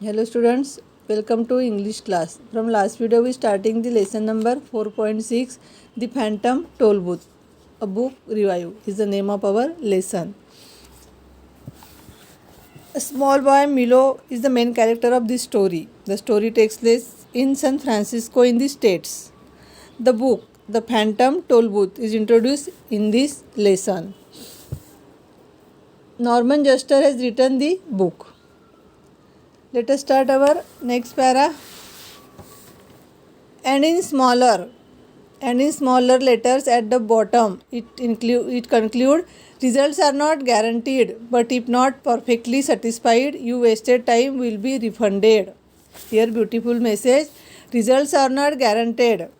Hello students, welcome to English class. From last video we starting the lesson number 4.6, The Phantom Toll Booth. A book review is the name of our lesson. A small boy Milo is the main character of this story. The story takes place in San Francisco in the States. The book, The Phantom Toll Booth, is introduced in this lesson. Norman Juster has written the book. Let us start our next para. And in smaller letters at the bottom, it conclude results are not guaranteed, but if not perfectly satisfied, you wasted time will be refunded. Here beautiful message. Results are not guaranteed,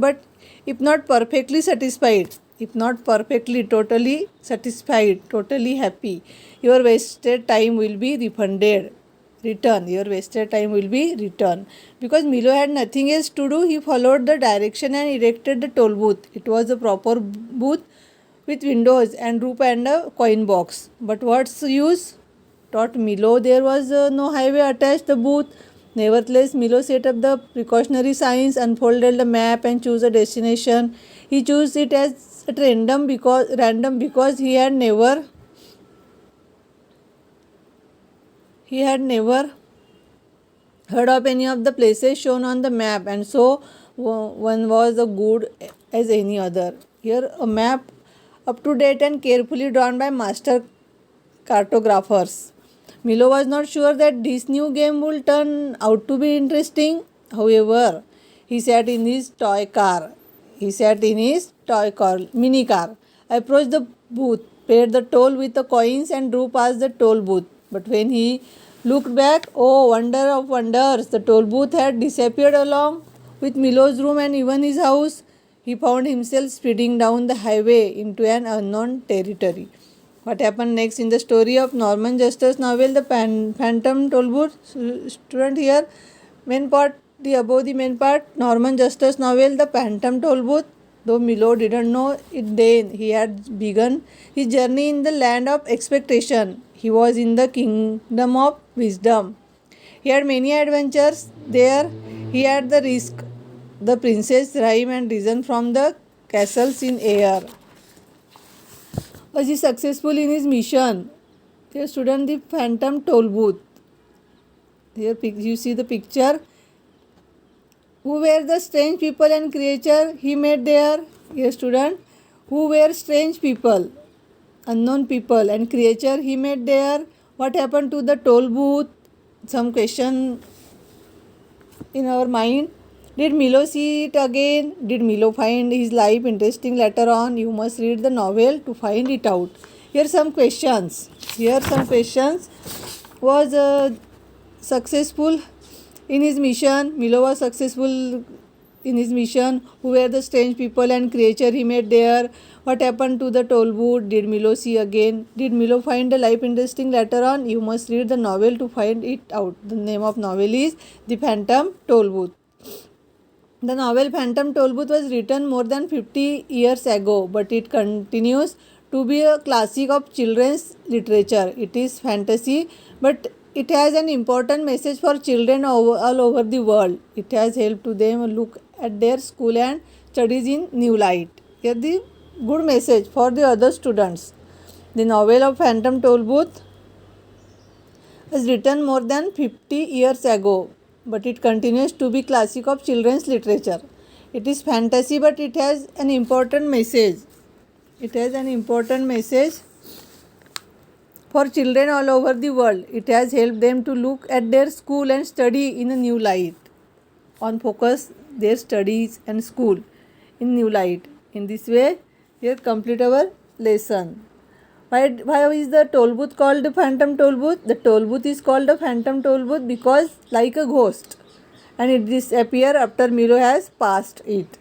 but if not perfectly satisfied, if not perfectly totally satisfied, totally happy, your wasted time will be refunded. Your wasted time will be returned. Because Milo had nothing else to do, he followed the direction and erected the toll booth. It was a proper booth with windows and roof and a coin box. But what's use? Thought Milo, there was no highway attached the booth. Nevertheless, Milo set up the precautionary signs, unfolded the map and chose a destination. He chose it as at random because he had never heard of any of the places shown on the map, and so one was as good as any other. Here a map up to date and carefully drawn by master cartographers. Milo was not sure that this new game would turn out to be interesting. However, he sat in his mini car, approached the booth, paid the toll with the coins and drove past the toll booth. But when he looked back, oh wonder of wonders, the toll booth had disappeared along with Milo's room and even his house. He found himself speeding down the highway into an unknown territory. What happened next in the story of Norman Juster's novel, The Phantom Toll Booth? Student here, above the main part, Norman Juster's novel, The Phantom Toll Booth. Though Milo didn't know it then, he had begun his journey in the land of expectation. He was in the kingdom of wisdom. He had many adventures there. He had the risk, the princess rhyme and risen from the castles in air. Was he successful in his mission? Here student, the phantom toll booth. Here you see the picture. Who were the strange people and creature he met there? Here student, who were strange people, unknown people and creature he met there? What happened to the toll booth? Some question in our mind. Did Milo see it again? Did Milo find his life interesting later on? You must read the novel to find it out. Here some questions. Was successful in his mission. Milo was successful in his mission. Who were the strange people and creature he met there? What happened to the toll booth? Did Milo see again? Did Milo find the life interesting later on? You must read the novel to find it out. The name of novel is The Phantom Toll Booth. The novel Phantom Toll Booth was written more than 50 years ago, but it continues to be a classic of children's literature. It is fantasy, but it has an important message for children all over the world. It has helped to them look at their school and studies in new light. Here the good message for the other students. The novel of Phantom Toll Booth was written more than 50 years ago, but it continues to be classic of children's literature. It is fantasy, but it has an important message. For children all over the world. It has helped them to look at their school and study in a new light. On focus their studies and school in new light. In this way, here complete our lesson. Why is the toll booth called the phantom toll booth? The toll booth is called the phantom toll booth because like a ghost, and it disappears after Milo has passed it.